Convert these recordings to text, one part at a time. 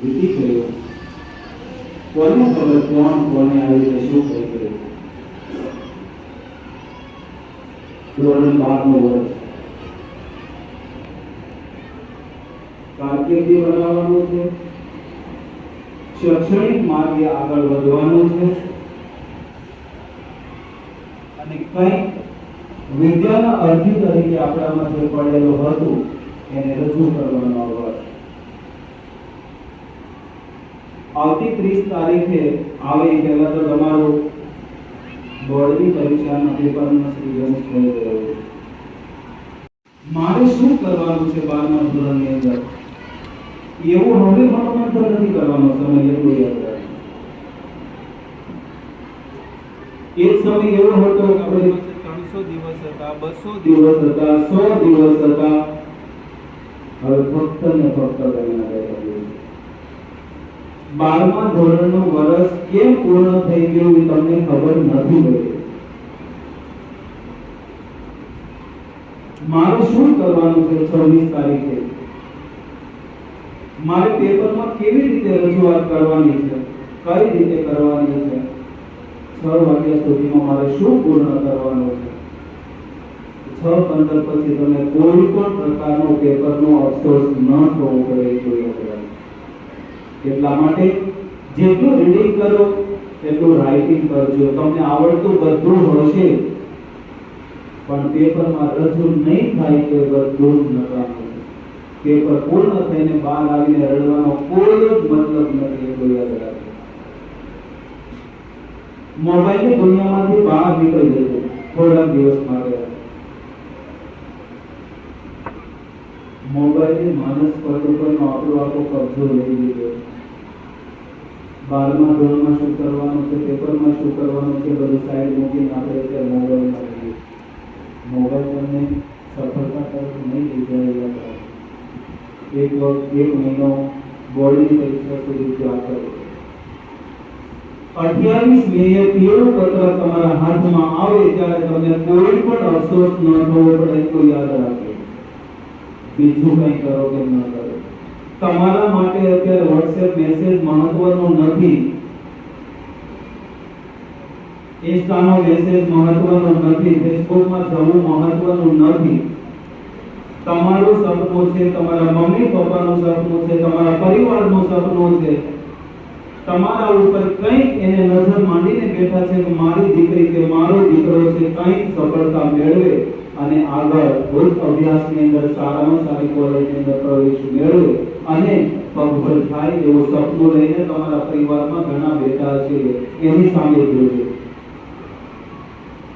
વીતી ગયો, કોને ખબર કોણ કોને આવી રીતે શું થઈ ગયું. ધોરણ 12નું વર્ષ, કારકિર્દી બનાવવાનું છે, શૈક્ષણિક માર્ગે આગળ વધવાનું છે અને કંઈક વિદ્યાના અર્થી તરીકે આપણામાં જે પડેલું હતું એને રજૂ કરવાનો અવસર. આવતી 30 તારીખે આવે એ પહેલા તો તમારું બોર્ડની પરીક્ષાના પેપરનો સિલેબસ થઈ ગયો છે. મારે શું કરવાનું છે 12મા ધોરણની અંદર એવું હવે મને તો નથી કરવાનો. સમય એટલું યાદ રાખો. એક સમય એવો હતો કે આપણે 300 દિવસ હતા, 200 દિવસ હતા, 100 દિવસ હતા. હવે ફક્ત ને ફક્ત ગણના રહેતા. 12મા ધોરણનું વર્ષ કેમ પૂર્ણ થઈ ગયું એ તમને ખબર નથી પડી. મારે શું કરવાનું છે 26 તારીખે? મારે પેપરમાં કેવી રીતે રજૂઆત કરવાની છે, કઈ રીતે કરવાની છે, 6 વાગ્યા સુધીમાં મારે શું પૂર્ણ કરવાનું છે. 6:15 પછી તમે કોઈ પણ પ્રકારનો પેપરનો અફસોસ ન થવો પડે એ જોઈએ. એટલા માટે જેટલું રીડિંગ કરો એટલું રાઇટિંગ કરજો. તમને આવડતું બધું હશે પણ પેપરમાં રજૂ નહીં થાય તો બધું જ નકામું. પેપર પૂર્ણ થઈને બહાર આવીને રડવાનો કોઈ જ મતલબ નથી. એટલું યાદ રાખજો. મોબાઈલની દુનિયામાંથી બહાર નીકળી જજો થોડા દિવસ માટે. મોબાઈલની માનસ પર ઉપરનો આપણો આખો કબજો લઈ લીધો. 12મા ધોરણમાં શું કરવાનું છે, પેપરમાં શું કરવાનું છે, બધું સાઈડ મૂકીને આપણે અત્યારે મોબાઈલમાં રહીએ. મોબાઈલ તમને સફળતા તરફ નહીં લઈ જાય. એક મહિનો બોર્ડની પરીક્ષા સુધી ત્યાગ કરો. 28 મેએ પીળું પત્ર તમારા હાથમાં આવે ત્યારે તમને કોઈ પણ અફસોસ ન થવો પડે તો યાદ રાખજો. બીજું કંઈ કરો કે ન કરો. તમારા માટે અત્યારે WhatsApp મેસેજ મહત્વનો નથી, ઇન્સ્ટાનો મેસેજ મહત્વનો નથી, ફેસબુકમાં જવું મહત્વનું નથી. તમારું સપનું છે, તમારા મમ્મી પપ્પાનું સપનું છે, તમારા પરિવારનું સપનું છે. તમારા ઉપર કંઈક એને નજર માંડીને બેઠા છે કે મારી દીકરી કે મારો દીકરો છે કંઈક સફળતા મેળવે અને આગળ ઉચ્ચ અભ્યાસની અંદર સારામાં સારી કોલેજની અંદર પ્રવેશ મેળવે અને પગભર થાય એવું સપનું લઈને તમારા પરિવારમાં ઘણા બેઠા છે. એની સામે જોજો.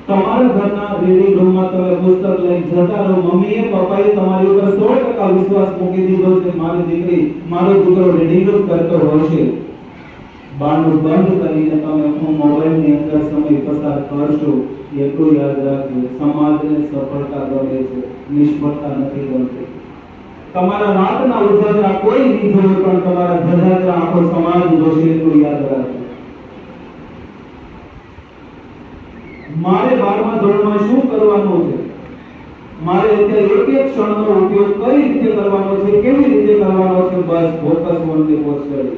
તમારા ઘરના રીડિંગ રૂમમાં તમે પુસ્તક લઈને જતા રહો. મમ્મીએ પપ્પાએ તમારી ઉપર 100% વિશ્વાસ મૂકી દીધો છે મારી દીકરી મારો દીકરો રીડિંગ રૂમ કરતો હશે. બારણું બંધ કરીને તમે મોબાઈલની અંદર સમય પસાર કરશો. એટલું યાદ રાખજો, સમાજને સફળતા ગમે છે, નિષ્ફળતા નથી ગમતી. તમારા રાતના ઉજાગરા કોઈ નહીં જોવે પણ તમારા ધજાગરા આખો સમાજ જોશે. એટલું યાદ રાખજો. મારે 12મા ધોરણમાં શું કરવાનું છે, મારે અત્યારે એક એક ક્ષણનો ઉપયોગ કઈ રીતે કરવાનો છે, કેવી રીતે કરવાનો છે, બસ ફોકસ ઓન ધ સ્ટડી.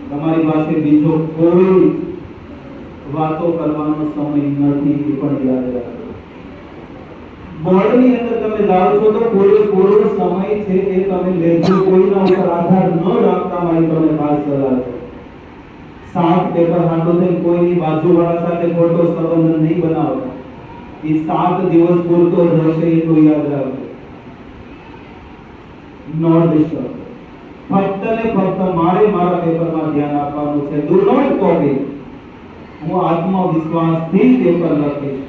તમારી પાસે બીજો કોઈ વાતો કરવાનો સમય નથી એ પણ યાદ રાખો. બોર્ડની અંદર તમે જાઓ છો તો પૂરેપૂરો સમય છે એ તમે લેજો. કોઈના ઉપર આધાર ન રાખતા મારી તમને ખાસ સલાહ છે. 7 પેપર હાથો થઈને કોઈની બાજુવાળા સાથે ખોટો સંબંધ નહીં બનાવતા. એ 7 દિવસ પૂરતો જ હશે એટલું યાદ રાખજો. Not disturb. ફક્ત ને ફક્ત મારે મારા પેપરમાં ધ્યાન આપવાનું છે. Do not copy. હું આત્મવિશ્વાસથી પેપર લખીશ.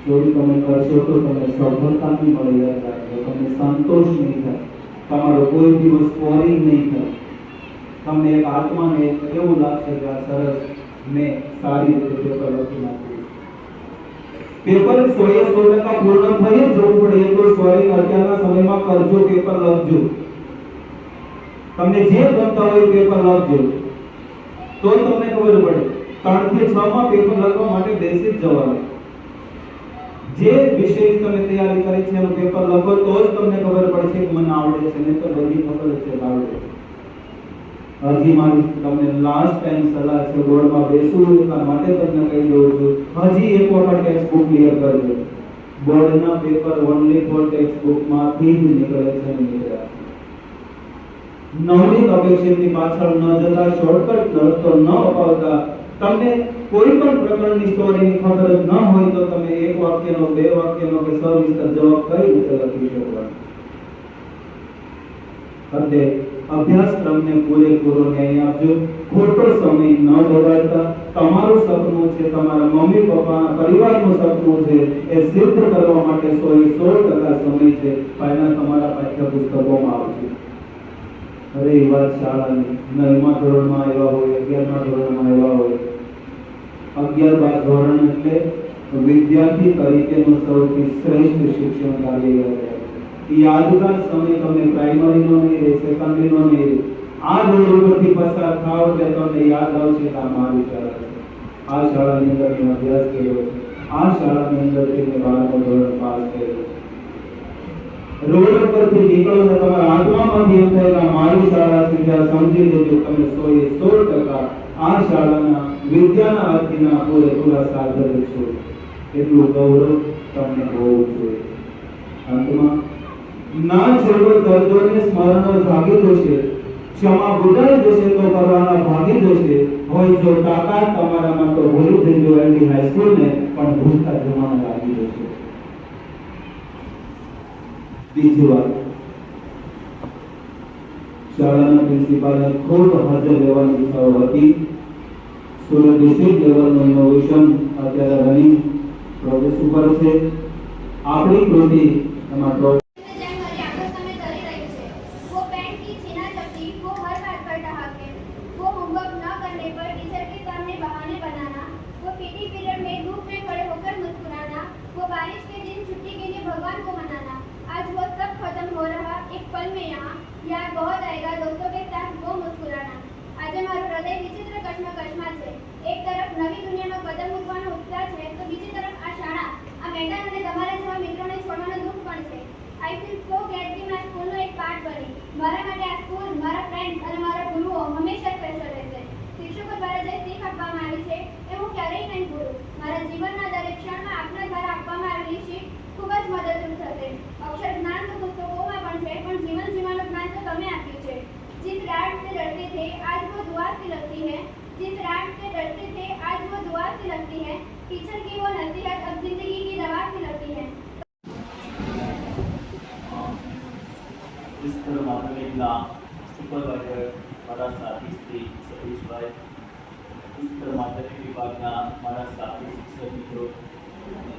જો તમે કરશો તો તમને સફળતા નહીં મળે. યાદ રાખજો. તમને સંતોષ નહીં થાય. તમારો કોઈ દિવસ સ્કોરિંગ નહીં થાય. તમને એક આત્માને એવું લાગશે કે આ સરસ મેં સારી રીતે પેપર લખી નાખ્યું. પેપર 100% પૂર્ણ થઈ જવું પડે એટલું સ્કોરિંગ અત્યારના સમયમાં કરજો. પેપર લખજો. તમને જે ગમતા હોય પેપર લખજો તો તમને ખબર પડે. 3 થી 6 માં પેપર લખવા માટે બેસી જ જવાનું. જે વિષય તમે તૈયારી કરી છે એનું પેપર લખો તો જ તમને ખબર પડશે કે મને આવડે છે, નહીં તો બધી ખબર છે કે આવડે છે. હજી મારી તમને લાસ્ટ ટાઈમ સલાહ છે, બોર્ડમાં બેસવું એટલા માટે તમને કહી દઉં છું, હજી એક વખત ટેક્સ્ટ બુક ક્લિયર કરજો. બોર્ડના પેપર ઓનલી ફોર ટેક્સ્ટ બુકમાંથી જ નીકળે છે, નીકળ્યા. નવનીત અપેક્ષિતની પાછળ ન જતા, શોર્ટકટ રસ્તો ન અપાવતા, તમને કોઈ પણ પ્રકારની સ્ટોરીની ખબર જ ન હોય તો તમે એક વાક્યનો, બે વાક્યનો કે સવિસ્તર જવાબ કઈ રીતે લખી શકો. અંતે અભ્યાસક્રમને પૂરેપૂરો ન્યાય આપજો. ખોટો સમય ન બગાડતા. તમારું સપનું છે, તમારા મમ્મી પપ્પાના પરિવારનું સપનું છે, એ સિદ્ધ કરવા માટે 100% સમય છે. પહેલા તમારા પાઠ્યપુસ્તકોમાં આવશે. અરે એ વાત શાળાની 9મા ધોરણમાં આવ્યા હોય, 11મા ધોરણમાં આવ્યા હોય. 11-12 ધોરણ એટલે વિદ્યાર્થી તરીકેનું સૌથી શ્રેષ્ઠ શિક્ષણ કાર્ય યાદગાર સમય તમે પ્રાઇમરીનો નહીં રહે, સેકન્ડરીનો નહીં રહે. આ રોડ ઉપરથી પસાર થાવ એટલે તમને યાદ આવશે કે આ મારી શાળા છે, આ શાળાની અંદર મેં અભ્યાસ કર્યો છે, આ શાળાની અંદરથી મેં 12મું ધોરણ પાસ કર્યું. રોડ ઉપરથી નીકળો ને તમારા આત્મામાંથી એમ થાય કે મારી શાળા છે, ત્યાં સમજી લેજો તમે 100% આ શાળાના વિદ્યાના અર્થીના પૂરેપૂરા સાધક છો. એટલું ગૌરવ તમને હોવું જોઈએ. અંતમાં ના છેડો દર્દોને સ્મરણો જાગી જશે, ક્ષમા બુધાઈ જશે તો કરવાના ભાગી જશે. હોય જો તાકાત તમારામાં તો ભૂલી જજો એની હાઈસ્કૂલને પણ ભૂલતા જવાના લાગી જશે. બીજી વાત, શાળાના પ્રિન્સિપાલને ખૂબ હાજર લેવાની ઈચ્છાઓ હતી. સુરત ડિસ્ટ્રિક્ટ લેવલનું ઇનોવેશન અત્યારે રનિંગ પ્રોગ્રેસ ઉપર છે. આપણી કૃતિ એમાં याद बहुत आएगा दोस्तों के साथ वो मुस्कुराना. આજે મારું હૃદય વિચિત્ર કશ્મકશમાં છે. એક તરફ નવી દુનિયામાં કદમ મૂકવાનો ઉત્સાહ છે, તો બીજી તરફ આ શાળા, આ મેદાન અને તમારા જેવા મિત્રોને છોડવાનું દુઃખ પણ છે. આઈ ફીલ સો ગ્લેડ કે મેં સ્કૂલનો એક પાર્ટ બની. મારા માટે આ સ્કૂલ, મારા ફ્રેન્ડ્સ અને મારા ગુરુઓ હંમેશા સ્પેશિયલ રહેશે. શિક્ષકો દ્વારા જે શીખ આપવામાં આવી છે એ હું ક્યારેય નહીં ભૂલું. મારા જીવનના દરેક ક્ષણમાં આપના દ્વારા આપવામાં આવેલી શીખ ખૂબ જ મદદરૂપ થશે. અક્ષર જ્ઞાન તો પુસ્તકોમાં પણ છે, પણ જીવન જીવવાનું જ્ઞાન તો તમે આપ્યું છે. जिस रात से डरते थे आज वो दुआ सी लगती है. जिस रात से डरते थे आज वो दुआ सी लगती है. टीचर की वो नसीहत अब जिंदगी की दवा सी लगती है. इस तरह माध्यमिक का सुपरवाइजर मारा साथी श्री सतीशभाई, इस तरह माध्यमिक विभागના મારા સાથી શિક્ષક મિત્રો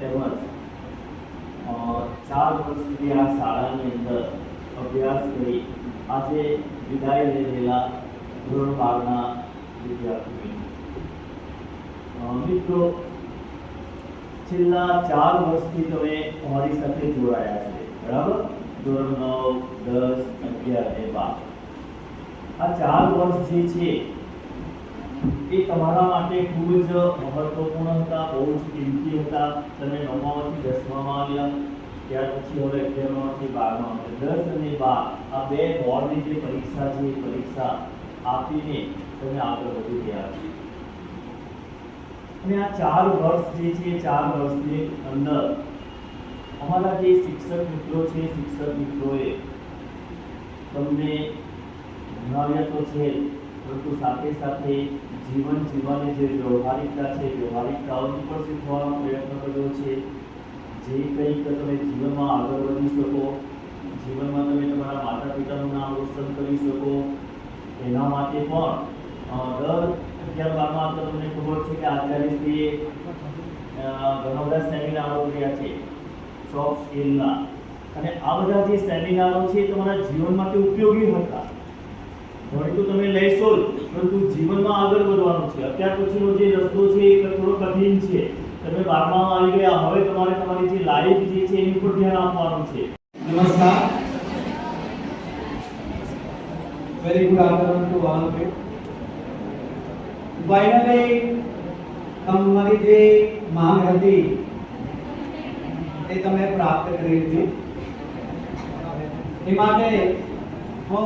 તેમજ 4 વર્ષ સુધી આ શાળાની અંદર અભ્યાસ કરી આજે વિદાય લઈ રહેલા ધોરણ 12ના વિદ્યાર્થીઓ મિત્રો, છેલ્લા 4 વર્ષથી તમે અમારી સાથે જોડાયા છે, બરાબર? ધોરણ 9, 10, 11 અને 12 આ 4 વર્ષ જે છે એ તમારા માટે ખૂબ જ મહત્વપૂર્ણ હતા, બહુ જ કિંમતી હતા. તમે 9મામાંથી 10મામાં આવ્યા, ત્યાર પછી હવે 11મામાંથી 12માં. 10 અને 12 આ બે બોર્ડની જે પરીક્ષા છે એ પરીક્ષા આપીને તમે આગળ વધી ગયા છો. અને આ 4 વર્ષ જે છે એ 4 વર્ષની અંદર અમારા જે શિક્ષક મિત્રો છે, શિક્ષક મિત્રોએ તમને ભણાવ્યા તો છે, પરંતુ સાથે સાથે જીવન જીવવાની જે વ્યવહારિકતા છે, વ્યવહારિકતાઓને પણ શીખવાનો પ્રયત્ન કર્યો છે. જે કંઈક તમે જીવનમાં આગળ વધી શકો, જીવનમાં તમે તમારા માતા પિતાનું નામ રોશન કરી શકો, એના માટે પણ દર 11-12માં તો તમને ખબર છે કે આચાર્યશ્રીએ ઘણા બધા સેમિનારો કર્યા છે સોફ્ટ સ્કિલના. અને આ બધા જે સેમિનારો છે એ તમારા જીવન માટે ઉપયોગી હતા. ભણી તો તમે લેશો જ, પરંતુ જીવનમાં આગળ વધવાનું છે. અત્યાર પછીનો જે રસ્તો છે એ થોડો કઠિન છે. તમે 12માં આવી ગયા, હવે તમારે તમારી જે લાઈફ જે છે એની ઉપર ધ્યાન આપવાનું છે. नमस्कार, very good afternoon to all of you. Finally हमारी જે માંગ હતી તે તમે પ્રાપ્ત કરી લીધી. એ માટે હું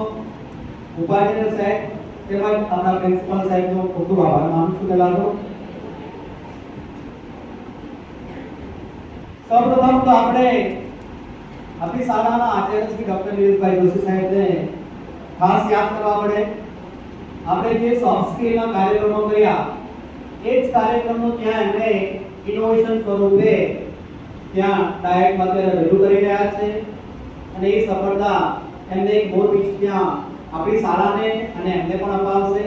ઉપાધ્યાય સાહેબ તેમજ આપણા પ્રિન્સિપાલ સાહેબનો ખૂબ ખૂબ આભાર માનું છું. પહેલા તો સૌપ્રથમ તો આપણે આપણી શાળાના આચાર્ય શ્રી ડોક્ટર નીરજભાઈ જોશી સાહેબને ખાસ યાદ કરવા પડે. આપણે જે સોફ્ટ સ્કિલના કાર્યક્રમો કર્યા એ જ કાર્યક્રમો ત્યાં એમણે ઇનોવેશન સ્વરૂપે ત્યાં ડાયટમાં અત્યારે રજૂ કરી રહ્યા છે અને એ સફળતા એમને એક મોર પીચ ત્યાં આપણી શાળાને અને એમને પણ અપાવશે.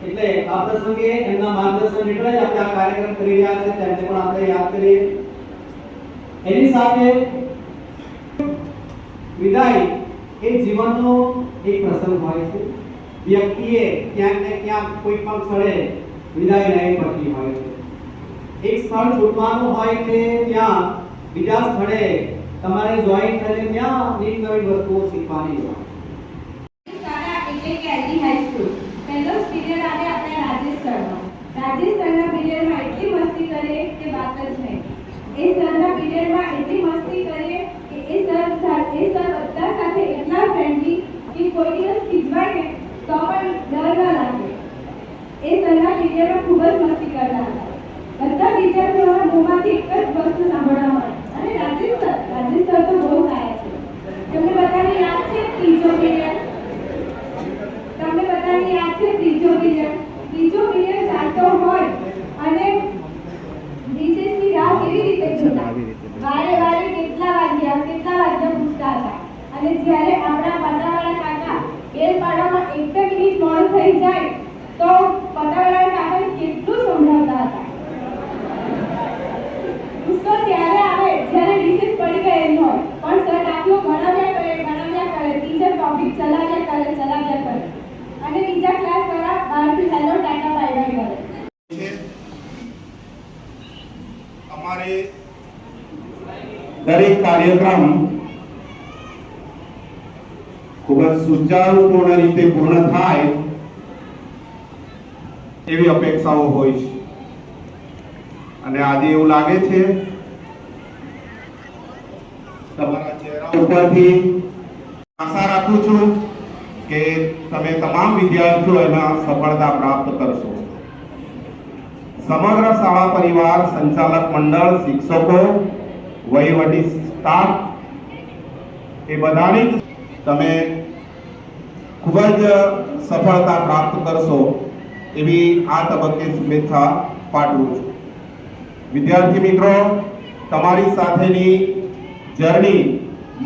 એટલે આ પ્રસંગે એમના માર્ગદર્શન હેઠળ જ આપણે આ કાર્યક્રમ કરી રહ્યા છે તેમને પણ આપણે યાદ કરીએ. એની સાથે વિદાય એ જીવનનો એક પ્રસંગ હોય છે. વ્યક્તિએ ક્યાંક ને ક્યાંક કોઈ પણ સ્થળે વિદાય લેવી પડતી હોય છે. એક સ્થળ છૂટવાનું હોય કે ત્યાં બીજા સ્થળે તમારે જોઈન થઈને ત્યાં નવી નવી વસ્તુઓ શીખવાની હોય. શાળા એટલે કે એલડી હાઈસ્કૂલ. પહેલો પીરિયડ આવે આપણે રાજેશ સરનો. રાજેશ સરના પીરિયડમાં એટલી મસ્તી કરીએ કે વાત જ નહીં. એ સરના પીરિયડમાં એટલી મસ્તી કરીએ કે એ સર બધા સાથે એટલા ફ્રેન્ડલી કે કોઈ દિવસ ખીજવાય ને તો પણ ડર ન લાગે. એ સરના પીરિયડમાં ખૂબ જ મસ્તી કરતા હતા. બધા વિદ્યાર્થીઓના મોંમાંથી એક જ વસ્તુ સાંભળવા મળે અને રાજેશ સર તો બહુ સારા છે. તમને બધાને યાદ છે ત્રીજો પીરિયડ? તમને બધાને યાદ છે ત્રીજો પીરિયડ ચાલતો હોય અને રિસેસની રાહ કેવી રીતે જોતા? વારે કેટલા વાગ્યા પૂછતા હતા. અને જ્યારે આપણા પતાવાળા કાકા બેલ પાડવામાં 1 મિનિટ મોડું થઈ જાય તો પતાવાળા કાકાને કેટલું સમજાવતા હતા. ગુસ્સો ત્યારે આવે જ્યારે રિસેસ પડી ગયેલી હોય પણ સર દાખલો ગણાવ્યા કરે ટીચર ટોપિક ચલાવ્યા કરે અને બીજા ક્લાસ વાળા બહારથી હેલો ટાટા બાય બાય કરે. અમારે દરેક કાર્યક્રમ ખૂબ જ સુચારુપૂર્ણ રીતે પૂર્ણ થાય એવી અપેક્ષાઓ હોય છે અને આજે એવું લાગે છે તમારા ચહેરા ઉપરથી આશા રાખું છું કે તમે તમામ વિદ્યાર્થીઓ એમાં સફળતા પ્રાપ્ત કરશો. સમગ્ર શાળા પરિવાર, સંચાલક મંડળ, શિક્ષકો, વહીવટી સ્ટાફ એ બધાની તમે ખૂબ જ સફળતા પ્રાપ્ત કરશો એવી આ તબક્કે શુભેચ્છા પાઠવું છું. વિદ્યાર્થી મિત્રો, તમારી સાથેની જર્ની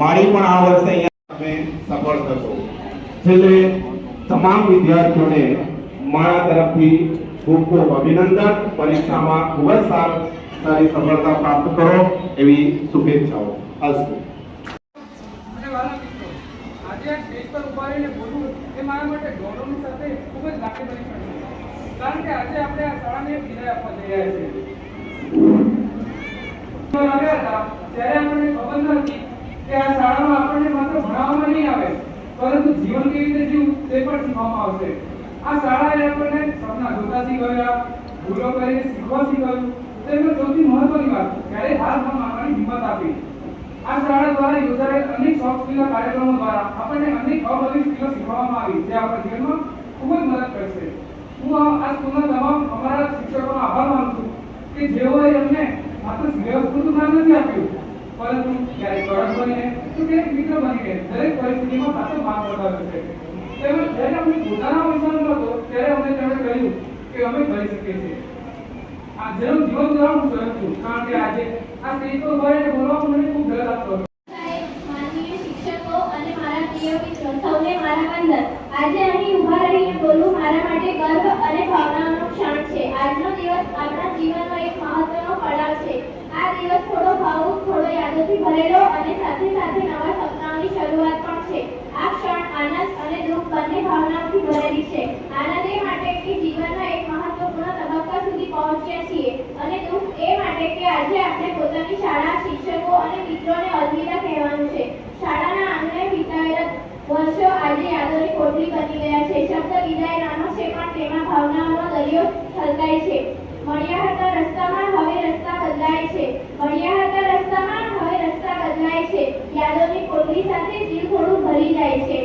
મારી પણ આ વર્ષે અહીંયા તમે સફળ થશો. છેલ્લે તમામ વિદ્યાર્થીઓને મારા તરફથી ખૂબ ખૂબ અભિનંદન. પરીક્ષામાં ખૂબ જ સારી સફળતા પ્રાપ્ત કરો એવી શુભેચ્છાઓ. અસ્તુ. અને વાલા મિત્રો, આજે આ સ્ટેજ પર ઉભા રહીને બોલવું એ મારા માટે ગૌરવની સાથે ખૂબ જ લાગણીભરી ક્ષણ છે. કારણ કે આજે આપણે આ શાળાને વિદાય આપવા જઈ રહ્યા છીએ. આવ્યા હતા ત્યારે આપણને ખબર નથી કે આ શાળામાં આપણને માત્ર ભણાવવામાં નહીં આવે પરંતુ જીવન કેવી રીતે જીવવું તે પણ શીખવામાં આવશે. આ શાળાએ આપણને સપના જોતા શીખવ્યા, ભૂલો કરીને શીખવા શીખવ્યું, તેમજ સૌથી મહત્વની વાત ક્યારે હાર ન માનવાની હિંમત આપી. આ શાળા દ્વારા યોજાયેલ અનેક સોફ્ટ સ્કિલના કાર્યક્રમો દ્વારા આપણને અનેક અવનવી સ્કિલો શીખવવામાં આવી જે આપણા જીવનમાં ખૂબ જ મદદ કરશે. હું આ સ્કૂલના તમામ અમારા શિક્ષકોનો આભાર માનું છું કે જેઓએ અમને માત્ર સિલેબસ પૂરતું જ્ઞાન નથી આપ્યું પરંતુ ક્યારેક કડક બનીને તો ક્યારેક મિત્ર બનીને દરેક પરિસ્થિતિમાં સાચો માર્ગ બતાવ્યો છે. તેમજ જ્યારે અમને પોતાના વિશ્વાસ હતો ત્યારે અમને તેમણે કહ્યું કે અમે કરી શકીએ છીએ. આ જેનું જીવન ગુજારવું સરળ હતું કારણ કે આજે આ સ્ટેજ પર ઉભા રહીને બોલવામાં મને ખૂબ ડર લાગતો હતો. માનનીય શિક્ષકો અને મારા પ્રિય મિત્રો સૌને મારા વંદન. આજે અહીં ઊભા રહીને બોલવું મારા માટે ગર્વ અને ભાવનાનો ક્ષણ છે. આજનો દિવસ આપણા જીવનનો એક મહત્વનો પડાવ છે. આ દિવસ થોડો ભાવુક, થોડો યાદોથી ભરેલો અને સાથે સાથે નવા સપનાઓની શરૂઆત પણ છે. આ ક્ષણ આનંદ અને દુઃખ બંને ભાવનાઓથી ભરેલી છે. આનંદ એ માટે કે જીવનના એક મહત્વપૂર્ણ તબક્કા સુધી પહોંચ્યા છીએ અને દુઃખ એ માટે કે આજે આપણે પોતાની શાળા, શિક્ષકો અને મિત્રોને અલવિદા કહેવાનું છે. શાળાના આંગણે વિતાવેલા વર્ષો આજે યાદોની કોટડી બની ગયા છે. શબ્દ વિદાય નાનો છે પણ તેમાં ભાવનાઓનો દરિયો છલકાય છે. મળ્યા હતા રસ્તામાં, હવે રસ્તા બદલાય છે. મળ્યા હતા રસ્તા અજમાય છે. યાદોની કોટડી સાથે જીવ થોડું ભરી જાય છે.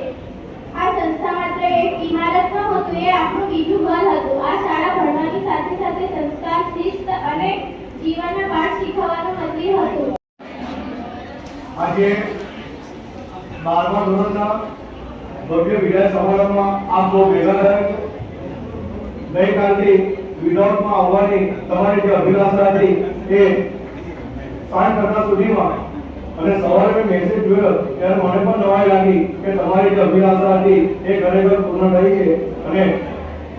આ સંસ્થા માત્ર એક ઇમારત નહોતું, એ આપણું બીજું ઘર હતું. આ શાળા ભણવાની સાથે સાથે સંસ્કાર, શિસ્ત અને જીવનના પાઠ શીખવવાનું મંદિર હતું. આજે 12મા ધોરણના ભવ્ય વિદાય સમારંભમાં આપ સૌ ભેગા થયા છો. ગઈકાલથી વિનોદમાં આવવાની તમારી જે અભિલાષા હતી એ સાંજ કરતા સુધીમાં અને સવારે મેં મેસેજ જોયો ત્યારે મને પણ નવાઈ લાગી કે તમારી જે અભિલાષા હતી એ ખરેખર પૂર્ણ થઈ છે અને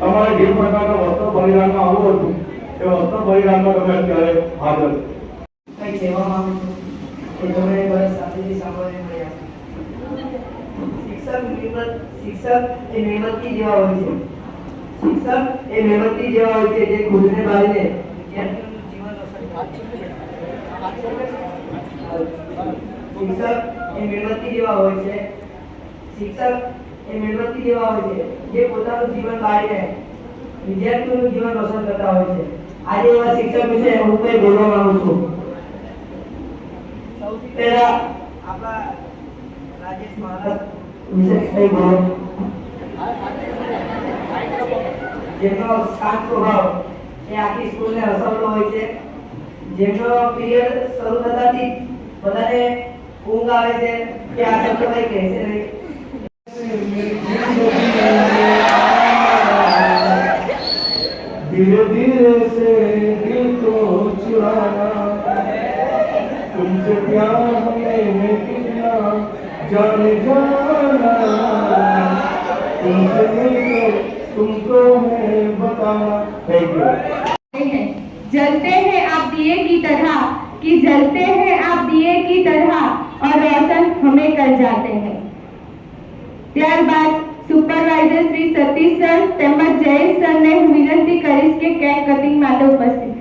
તમારે જે પ્રકારના વસ્ત્ર પરિધાનમાં આવવું હતું એ વસ્ત્ર પરિધાનમાં તમે અત્યારે હાજર છો. કઈ કહેવા માંગુ છું કે તમે બસ સાથેથી સાંભળીને મળ્યા. શિક્ષક એ મહેનતી જેવા હોય છે. શિક્ષક એ મહેનતી જેવા હોય છે જે ખુદને બાળીને વિદ્યાર્થીઓનું જીવન રોશન કરે છે. શિક્ષક એ મહેનતી જેવા હોય છે. શિક્ષક એ મહેનતી જેવા હોય છે જે પોતાનું જીવન બાળીને વિદ્યાર્થીઓનું જીવન રોશન કરતા હોય છે. આજે એવા શિક્ષક વિશે હું કંઈ બોલવા માંગુ છું. સૌથી પહેલા આપણા રાજેશ મહારાજ વિશે કંઈ બોલો. જેમનો શાંત સ્વભાવ એ આખી સ્કૂલને હસાવતો હોય છે. જેમનો પીરિયડ શરૂ થતાથી બધાને ઊંઘ આવે છે કે આ શબ્દ ભાઈ કહેશે નહીં. धीरे धीरे से दिल को चुराना, तुमसे प्यार हमें कितना जाने जाना, तुमसे मिलकर तुमको है बताना. Thank you. जलते हैं आप दिए की तरह, कि जलते हैं आप दिए की तरह और रोशन हमें कर जाते हैं. ત્યારબાદ સુપરવાઇઝર શ્રી સતીશ સર તેમજ જયેશ સરને હું વિનંતી કરીશ કે કેક કટિંગ માટે ઉપસ્થિત.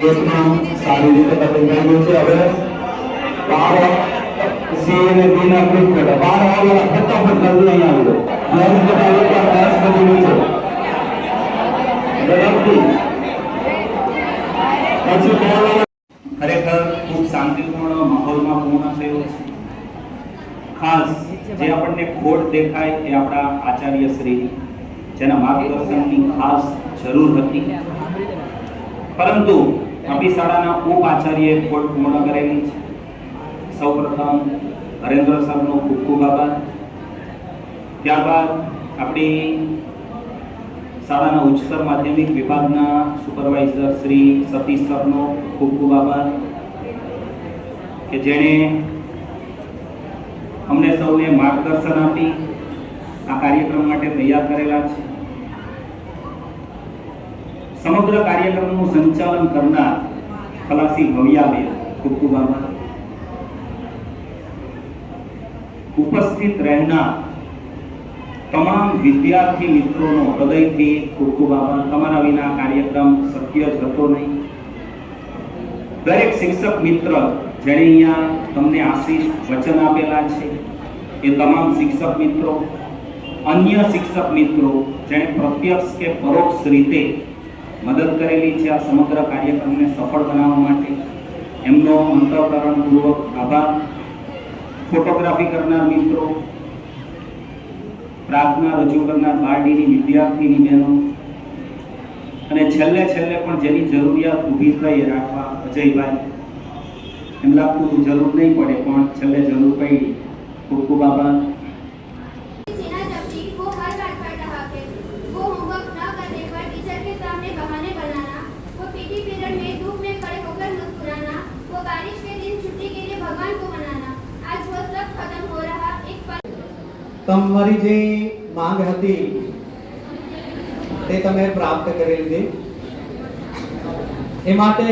કેસમાં સારી રીતે કટિંગ થઈ ગયું છે. હવે 12 સી અને બી ના ગ્રુપ માટે 12 વાળા ફટાફટ જલ્દી અહીંયા આવી જાઓ. લંચ બતાવો કે આ ક્લાસ બની છે ઝડપથી. પછી ખરેખર ખૂબ શાંતિપૂર્ણ માહોલમાં પૂર્ણ થયો છે. ખાસ જે આપણને ખોટ દેખાય એ આપણા આચાર્ય શ્રી જેના માર્ગદર્શનની ખાસ જરૂર હતી, પરંતુ આપણી શાળાના ઉપાચાર્યએ ખોટ પૂર્ણ કરેલી છે. સૌપ્રથમ હરેન્દ્ર સરનો ખૂબ ખૂબ આભાર. ત્યારબાદ આપણી શાળાના ઉચ્ચતર માધ્યમિક વિભાગના સુપરવાઇઝર શ્રી સતીશ સરનો ખૂબ ખૂબ આભાર કે જેણે અમને સૌને માર્ગદર્શન આપી આ કાર્યક્રમ માટે તૈયાર કરેલા છે. સમગ્ર કાર્યક્રમનું સંચાલન કરનાર ખલાસી ભવ્યાબેન ખૂબ ખૂબ આભાર. ઉપસ્થિત રહેનાર તમામ વિદ્યાર્થી મિત્રોનો હૃદયથી ખૂબ ખૂબ આભાર. તમારા વિના કાર્યક્રમ શક્ય જ હતો નહીં. દરેક શિક્ષક મિત્ર જેણે અહીંયા તમને આશીષ વચન આપેલા છે એ તમામ શિક્ષક મિત્રો, અન્ય શિક્ષક મિત્રો જેણે પ્રત્યક્ષ કે પરોક્ષ રીતે મદદ કરેલી છે આ સમગ્ર કાર્યક્રમને સફળ બનાવવા માટે, એમનો અંતઃકરણપૂર્વક આભાર. ફોટોગ્રાફી કરનાર મિત્રો, પ્રાર્થના રજૂ કરનાર બારડીની વિદ્યાર્થીની બહેનો અને છેલ્લે પણ જેની જરૂરિયાત ઊભી થઈ રાખવા અજયભાઈ, એમ લાગતું હતું જરૂર નહીં પડે પણ છેલ્લે જરૂર પડી. ખૂબ ખૂબ આભાર. जीना जबकि वो हर बात पर ठहाके, वो होमवर्क न करने पर टीचर के सामने बहाने बनाना, वो पीटी पीरियड में धूप में खड़े होकर मुस्कुराना, वो बारिश के दिन छुट्टी के लिए भगवान को मनाना. आज वो सब खत्म हो रहा एक पल. તમારી જે માંગ હતી તે તમે પ્રાપ્ત કરી લીધી. એ માટે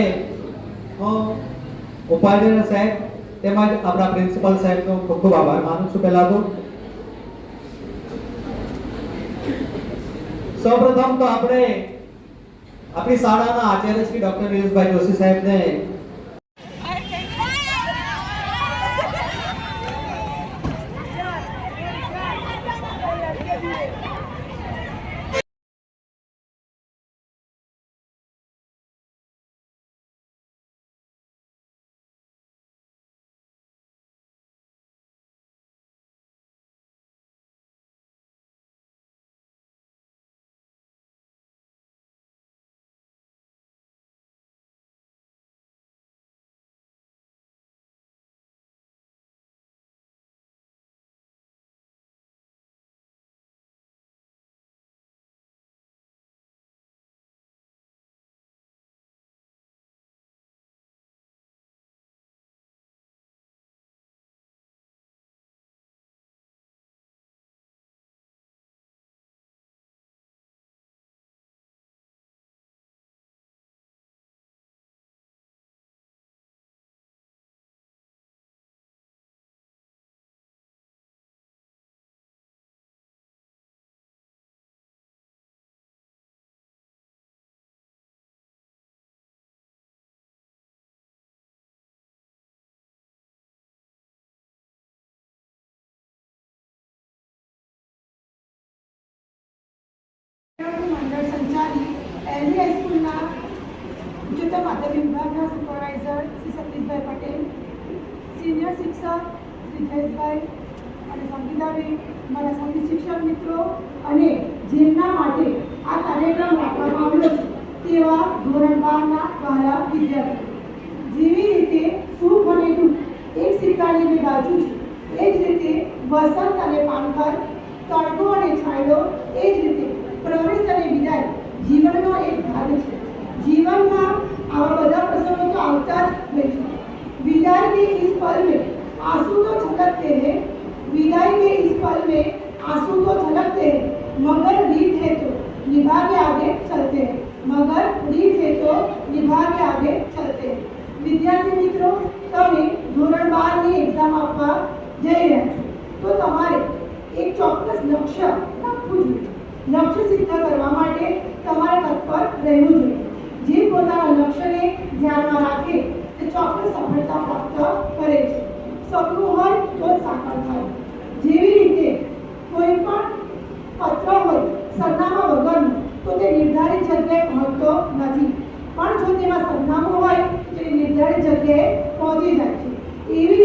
હું ઉપાધ્યાય સાહેબ તેમજ આપણા પ્રિન્સિપલ સાહેબનો ખૂબ ખૂબ આભાર માનું છું. પહેલા તો સૌપ્રથમ તો આપણે આપણી શાળાના આચાર્ય શ્રી ડોક્ટર નિલેશભાઈ જોશી સાહેબને મંડળ સંચાલિત એલવી હાઈસ્કૂલના ઉચ્ચતર માધ્યમિક વિભાગના સુપરવાઇઝર શ્રી સતીશભાઈ પટેલ, સિનિયર શિક્ષક શ્રી જયેશભાઈ અને સંગીતાબેન, મારા સાથી શિક્ષક મિત્રો અને જેમના માટે આ કાર્યક્રમ રાખવામાં આવ્યો છે તેવા ધોરણ 12ના વહાલા વિદ્યાર્થીઓ. જેવી રીતે સુખ અને દુઃખ એક સિક્કાની બે બાજુ છે, એ જ રીતે વસંત અને પાનખર, તડકો અને છાંયડો, એ જ રીતે પ્રવેશ અને વિદાય જીવનનો એક ભાગ છે. જીવનમાં આવા બધા પ્રસંગો તો આવતા જ હોય છે. विदाई के इस पल में आंसू तो छलकते हैं, विदाई के इस पल में आंसू तो छलकते हैं, मगर रीत है तो निभा के आगे चलते हैं, मगर रीत है तो निभा के आगे चलते हैं. विद्यार्थी મિત્રો, તમે ધોરણ 12 ની એક્ઝામ આપવા જઈ રહ્યા છો તો તમારે એક ચોક્કસ લક્ષ્ય રાખવું જોઈએ. લક્ષ્ય સિદ્ધ કરવા માટે તમારે તત્પર રહેવું જોઈએ. જે પોતાના લક્ષ્યને ધ્યાનમાં રાખે તે ચોક્કસ સફળતા પ્રાપ્ત કરે છે. સપનું હોય તો સાકાર થાય. જેવી રીતે કોઈ પણ પત્ર હોય સરનામા વગરનું તો તે નિર્ધારિત જગ્યાએ પહોંચતો નથી, પણ જો તેમાં સરનામું હોય તો એ નિર્ધારિત જગ્યાએ પહોંચી જાય છે. એવી